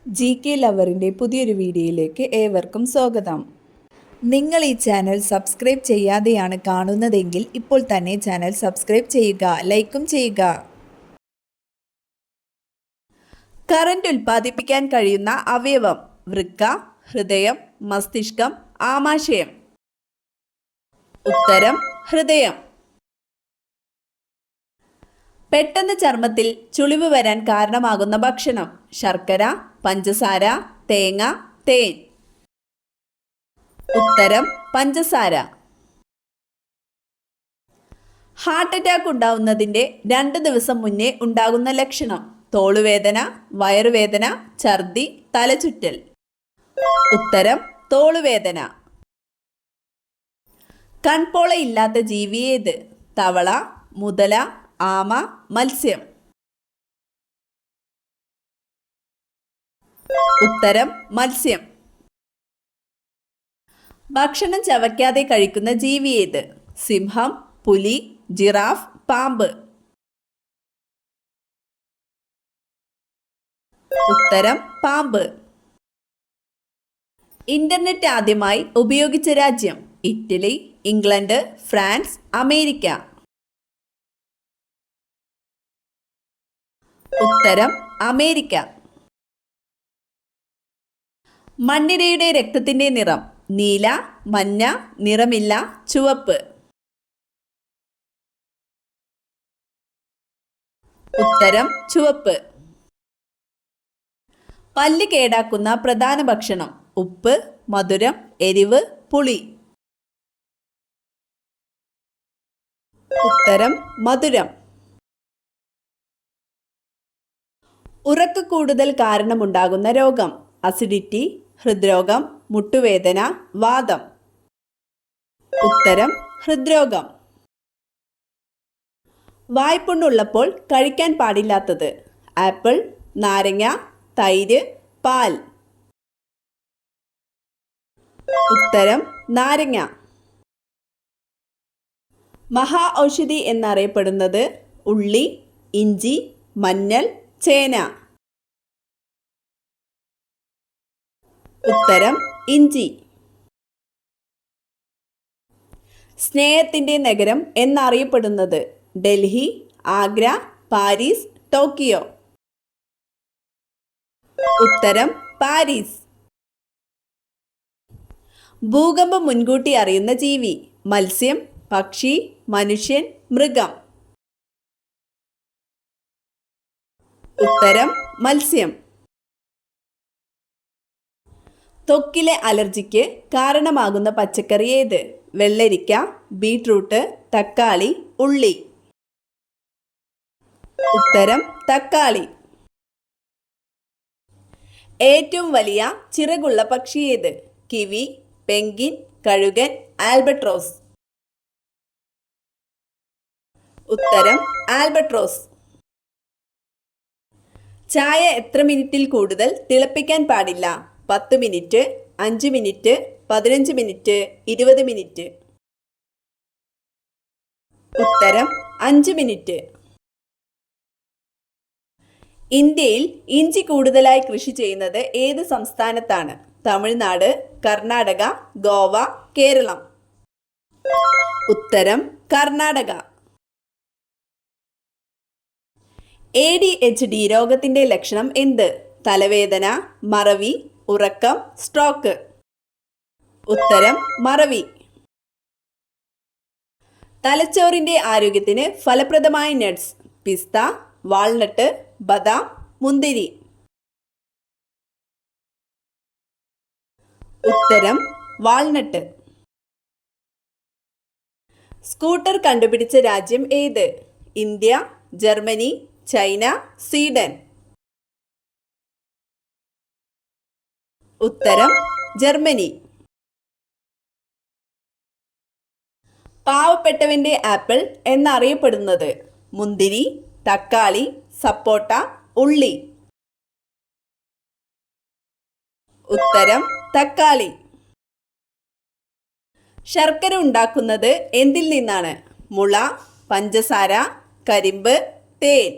GK ലവറിൻ്റെ പുതിയൊരു വീഡിയോയിലേക്ക് ഏവർക്കും സ്വാഗതം. നിങ്ങൾ ഈ ചാനൽ സബ്സ്ക്രൈബ് ചെയ്യാതെയാണ് കാണുന്നതെങ്കിൽ ഇപ്പോൾ തന്നെ ചാനൽ സബ്സ്ക്രൈബ് ചെയ്യുക, ലൈക്കും ചെയ്യുക. കറന്റ് ഉൽപ്പാദിപ്പിക്കാൻ കഴിയുന്ന അവയവം: വൃക്ക, ഹൃദയം, മസ്തിഷ്കം, ആമാശയം. ഉത്തരം ഹൃദയം. പെട്ടെന്ന് ചർമ്മത്തിൽ ചുളിവ് വരാൻ കാരണമാകുന്ന ഭക്ഷണം: ശർക്കര, പഞ്ചസാര, തേങ്ങ, തേൻ. ഉത്തരം പഞ്ചസാര. ഹാർട്ട് അറ്റാക്ക് ഉണ്ടാവുന്നതിൻ്റെ 2 ദിവസം മുന്നേ ഉണ്ടാകുന്ന ലക്ഷണം: തോളുവേദന, വയറുവേദന, ഛർദി, തലചുറ്റൽ. ഉത്തരം തോളുവേദന. കൺപോളയില്ലാത്ത ജീവി ഏത്? തവള, മുതല, ആമ, മത്സ്യം. ഉത്തരം മത്സ്യം. ഭക്ഷണം ചവയ്ക്കാതെ കഴിക്കുന്ന ജീവി ഏത്? സിംഹം, പുലി, ജിറാഫ്, പാമ്പ്. ഉത്തരം പാമ്പ്. ഇന്റർനെറ്റ് ആദ്യമായി ഉപയോഗിച്ച രാജ്യം: ഇറ്റലി, ഇംഗ്ലണ്ട്, ഫ്രാൻസ്, അമേരിക്ക. ഉത്തരം അമേരിക്ക. മണ്ണിരയുടെ രക്തത്തിന്റെ നിറം: നീല, മഞ്ഞ, നിറമില്ല, ചുവപ്പ്. ഉത്തരം ചുവപ്പ്. പല്ല് കേടാക്കുന്ന പ്രധാന ഭക്ഷണം: ഉപ്പ്, മധുരം, എരിവ്, പുളി. ഉത്തരം മധുരം. ഉറക്കക്കൂടുതൽ കാരണമുണ്ടാകുന്ന രോഗം: അസിഡിറ്റി, ഹൃദ്രോഗം, മുട്ടുവേദന, വാതം. ഉത്തരം ഹൃദ്രോഗം. വായ്പുണ്ണുള്ളപ്പോൾ കഴിക്കാൻ പാടില്ലാത്തത്: ആപ്പിൾ, നാരങ്ങ, തൈര്, പാൽ. ഉത്തരം നാരങ്ങ. മഹാ ഔഷധി എന്നറിയപ്പെടുന്നത്: ഉള്ളി, ഇഞ്ചി, മഞ്ഞൾ, ചേന. ഉത്തരം ഇഞ്ചി. സ്നേഹത്തിന്റെ നഗരം എന്നറിയപ്പെടുന്നത്: ഡൽഹി, ആഗ്ര, പാരീസ്, ടോക്കിയോ. ഉത്തരം പാരീസ്. ഭൂകമ്പം മുൻകൂട്ടി അറിയുന്ന ജീവി: മത്സ്യം, പക്ഷി, മനുഷ്യൻ, മൃഗം. ഉത്തരം മത്സ്യം. ത്വക്കിലെ അലർജിക്ക് കാരണമാകുന്ന പച്ചക്കറി ഏത്? വെള്ളരിക്ക, ബീട്രൂട്ട്, തക്കാളി, ഉള്ളി. ഉത്തരം തക്കാളി. ഏറ്റവും വലിയ ചിറകുള്ള പക്ഷി ഏത്? കിവി, പെൻഗ്വിൻ, കഴുകൻ, ആൽബട്രോസ്. ഉത്തരം ആൽബട്രോസ്. ചായ എത്ര മിനിറ്റിൽ കൂടുതൽ തിളപ്പിക്കാൻ പാടില്ല? 10 മിനിറ്റ്, 5 മിനിറ്റ്, 15 മിനിറ്റ്, 20 മിനിറ്റ്. ഉത്തരം 5 മിനിറ്റ്. ഇന്ത്യയിൽ ഇഞ്ചി കൂടുതലായി കൃഷി ചെയ്യുന്നത് ഏത് സംസ്ഥാനത്താണ്? തമിഴ്നാട്, കർണാടക, ഗോവ, കേരളം. ഉത്തരം കർണാടക. ADHD രോഗത്തിന്റെ ലക്ഷണം എന്ത്? തലവേദന, മറവി, ഉറക്കം, സ്ട്രോക്ക്. ഉത്തരം മറവി. തലച്ചോറിന്റെ ആരോഗ്യത്തിന് ഫലപ്രദമായ നട്ട്സ്: പിസ്ത, വാൾനട്ട്, ബദാം, മുന്തിരി. ഉത്തരം വാൾനട്ട്. സ്കൂട്ടർ കണ്ടുപിടിച്ച രാജ്യം ഏത്? India, Germany, China, Sweden. ഉത്തരം ജർമ്മനി. പാവപ്പെട്ടവന്റെ ആപ്പിൾ എന്നറിയപ്പെടുന്നത്: മുന്തിരി, തക്കാളി, സപ്പോട്ട, ഉള്ളി. ഉത്തരം തക്കാളി. ശർക്കര ഉണ്ടാക്കുന്നത് എന്തിൽ നിന്നാണ്? മുള, പഞ്ചസാര, കരിമ്പ്, തേൻ.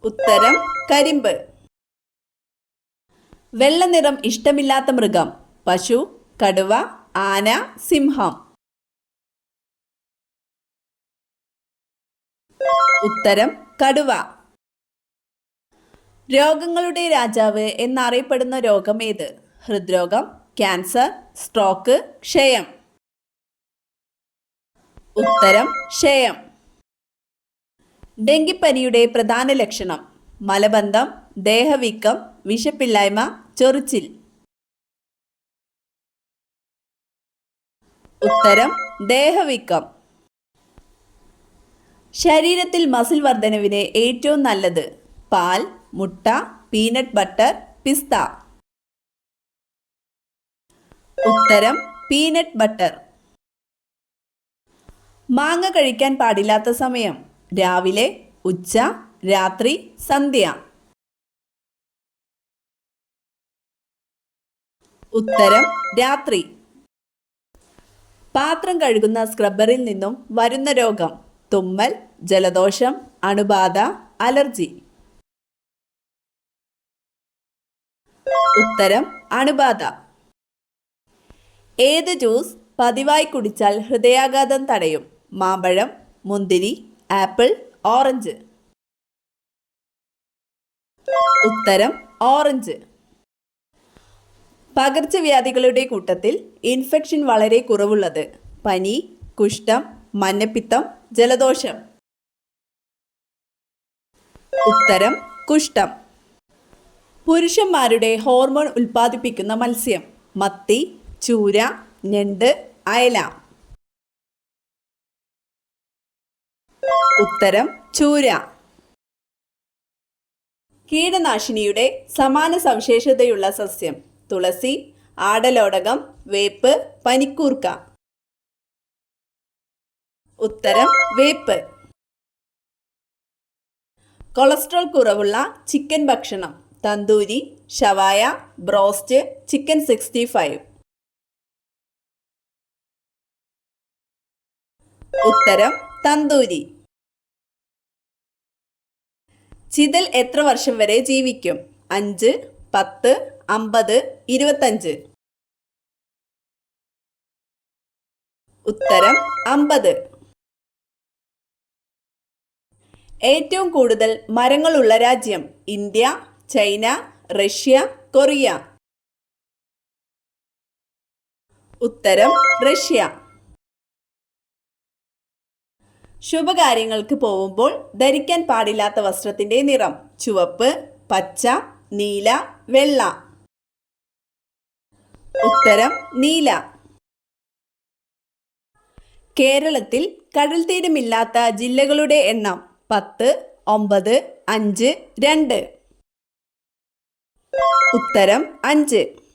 ഉത്തരം കരിമ്പ്. വെള്ള നിറം ഇഷ്ടമില്ലാത്ത മൃഗം. പശു, കടുവ, ആന, സിംഹം. ഉത്തരം കടുവ. രോഗങ്ങളുടെ രാജാവ് എന്നറിയപ്പെടുന്ന രോഗം ഏത്? ഹൃദ്രോഗം, ക്യാൻസർ, സ്ട്രോക്ക്, ക്ഷയം. ഉത്തരം ക്ഷയം. ഡെങ്കിപ്പനിയുടെ പ്രധാന ലക്ഷണം. മലബന്ധം, ദേഹവീക്കം, വിശപ്പില്ലായ്മ, ചൊറിച്ചിൽ. ഉത്തരം ദേഹവീക്കം. ശരീരത്തിൽ മസിൽ വർധനവിന് ഏറ്റവും നല്ലത്. പാൽ, മുട്ട, പീനട്ട് ബട്ടർ, പിസ്ത. ഉത്തരം പീനട്ട് ബട്ടർ. മാങ്ങ കഴിക്കാൻ പാടില്ലാത്ത സമയം. രാവിലെ, ഉച്ച, രാത്രി, സന്ധ്യ. ഉത്തരം രാത്രി. പാത്രം കഴുകുന്ന സ്ക്രബ്ബറിൽ നിന്നും വരുന്ന രോഗം. തുമ്മൽ, ജലദോഷം, അണുബാധ, അലർജി. ഉത്തരം അണുബാധ. ഏത് ജ്യൂസ് പതിവായി കുടിച്ചാൽ ഹൃദയാഘാതം തടയും? മാമ്പഴം, മുന്തിരി, ആപ്പിൾ, ഓറഞ്ച്. ഉത്തരം ഓറഞ്ച്. പകർച്ചവ്യാധികളുടെ കൂട്ടത്തിൽ ഇൻഫെക്ഷൻ വളരെ കുറവുള്ളത്. പനി, കുഷ്ഠം, മഞ്ഞപ്പിത്തം, ജലദോഷം. ഉത്തരം കുഷ്ഠം. പുരുഷന്മാരുടെ ഹോർമോൺ ഉൽപ്പാദിപ്പിക്കുന്ന മത്സ്യം. മത്തി, ചൂര, ഞണ്ട്, അയല. ഉത്തരം ചൂര. കീടനാശിനിയുടെ സമാന സവിശേഷതയുള്ള സസ്യം. തുളസി, ആടലോടകം, വേപ്പ്, പനിക്കൂർക്ക. ഉത്തരം വേപ്പ്. കൊളസ്ട്രോൾ കുറവുള്ള ചിക്കൻ ഭക്ഷണം. തന്തൂരി, ഷവായ, ബ്രോസ്റ്റ്, ചിക്കൻ 65. ഉത്തരം തന്തൂരി. ചിതൽ എത്ര വർഷം വരെ ജീവിക്കും? 5, 10, 50, 25. ഉത്തരം 50. ഏറ്റവും കൂടുതൽ മരങ്ങളുള്ള രാജ്യം. India, China, Russia, Korea. ഉത്തരം റഷ്യ. ശുഭകാര്യങ്ങൾക്ക് പോകുമ്പോൾ ധരിക്കാൻ പാടില്ലാത്ത വസ്ത്രത്തിന്റെ നിറം. ചുവപ്പ്, പച്ച, നീല, വെള്ള. ഉത്തരം നീല. കേരളത്തിൽ കടൽ തീരമില്ലാത്ത ജില്ലകളുടെ എണ്ണം. 10, 9, 5, 2. ഉത്തരം 5.